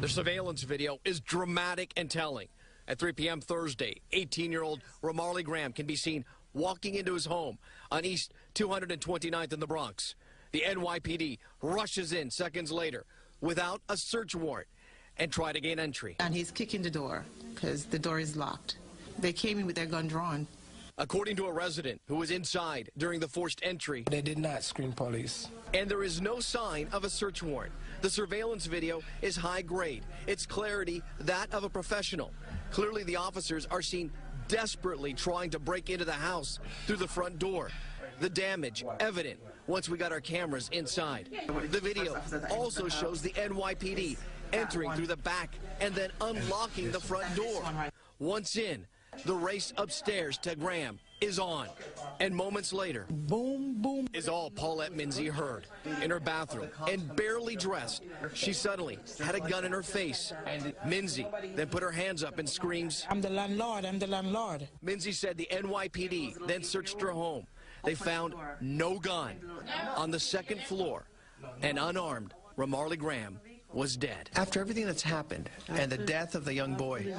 The surveillance video is dramatic and telling. At 3 p.m. Thursday, 18-year-old Ramarley Graham can be seen walking into his home on East 229th in the Bronx. The NYPD rushes in seconds later without a search warrant and try to gain entry. And he's kicking the door because the door is locked. They came in with their gun drawn. According to a resident who was inside during the forced entry, they did not scream police. And there is no sign of a search warrant. The surveillance video is high grade. Its clarity, that of a professional. Clearly, the officers are seen desperately trying to break into the house through the front door. The damage evident once we got our cameras inside. The video also shows the NYPD entering through the back and then unlocking the front door. Once in, the race upstairs to Graham is on. And moments later, boom, boom, is all Paulette Minzy heard. In her bathroom and barely dressed, she suddenly had a gun in her face. Minzy then put her hands up and screams, "I'm the landlord, I'm the landlord." Minzy said the NYPD then searched her home. They found no gun. On the second floor, an unarmed Ramarley Graham was dead. After everything that's happened and the death of the young boy,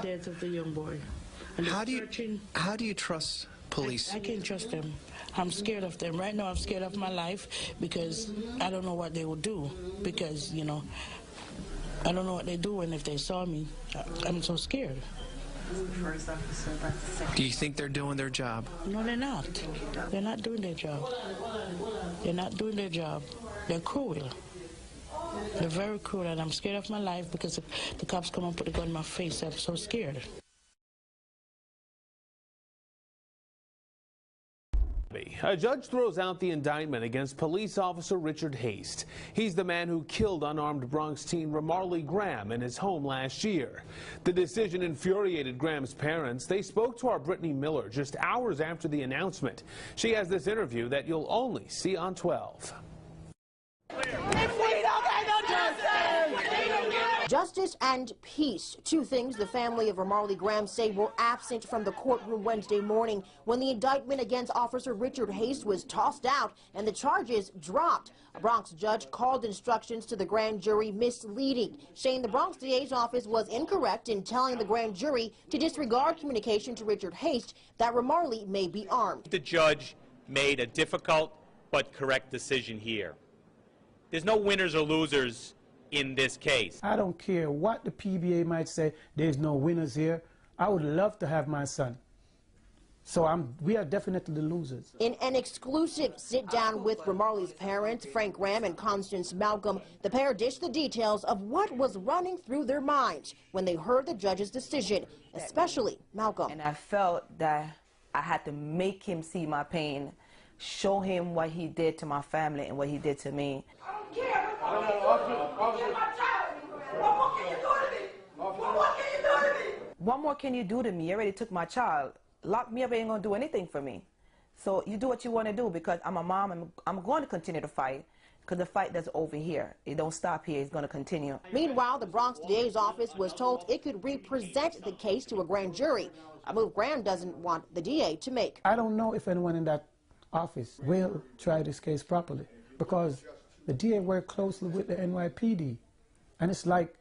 How do you trust police? I can't trust them. I'm scared of them. Right now I'm scared of my life because I don't know what they will do because, you know, I don't know what they're doing if they saw me. I'm so scared. Do you think they're doing their job? No, they're not. They're not doing their job. They're not doing their job. They're cruel. They're very cruel, and I'm scared of my life because the cops come and put the gun in my face. I'm so scared. A judge throws out the indictment against police officer Richard Haste. He's the man who killed unarmed Bronx teen Ramarley Graham in his home last year. The decision infuriated Graham's parents. They spoke to our Brittany Miller just hours after the announcement. She has this interview that you'll only see on 12. Justice and peace, two things the family of Ramarley Graham say were absent from the courtroom Wednesday morning when the indictment against Officer Richard Haste was tossed out and the charges dropped. A Bronx judge called instructions to the grand jury misleading, saying the Bronx DA's office was incorrect in telling the grand jury to disregard communication to Richard Haste that Ramarley may be armed. The judge made a difficult but correct decision here. There's no winners or losers in this case. I don't care what the PBA might say, there's no winners here. I would love to have my son. So we are definitely the losers. In an exclusive sit-down with Ramarley's parents, Frank Graham and Constance Malcolm, the pair dished the details of what was running through their minds when they heard the judge's decision, especially Malcolm. And I felt that I had to make him see my pain, show him what he did to my family and what he did to me. I don't care. What more can you do to me? What more can you do to me? What more can you do to me? You already took my child. Lock me up ain't gonna do anything for me. So you do what you want to do because I'm a mom and I'm going to continue to fight because the fight doesn't over here. It don't stop here. It's going to continue. Meanwhile, the Bronx DA's office was told it could represent the case to a grand jury, a move Graham doesn't want the DA to make. I don't know if anyone in that office will try this case properly because the DA worked closely with the NYPD, and it's like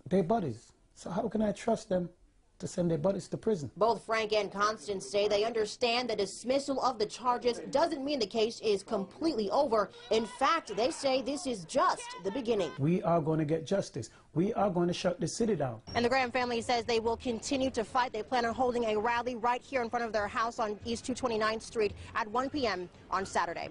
they're buddies. So how can I trust them to send their buddies to prison? Both Frank and Constance say they understand the dismissal of the charges doesn't mean the case is completely over. In fact, they say this is just the beginning. We are going to get justice. We are going to shut the city down. And the Graham family says they will continue to fight. They plan on holding a rally right here in front of their house on East 229th Street at 1 p.m. on Saturday.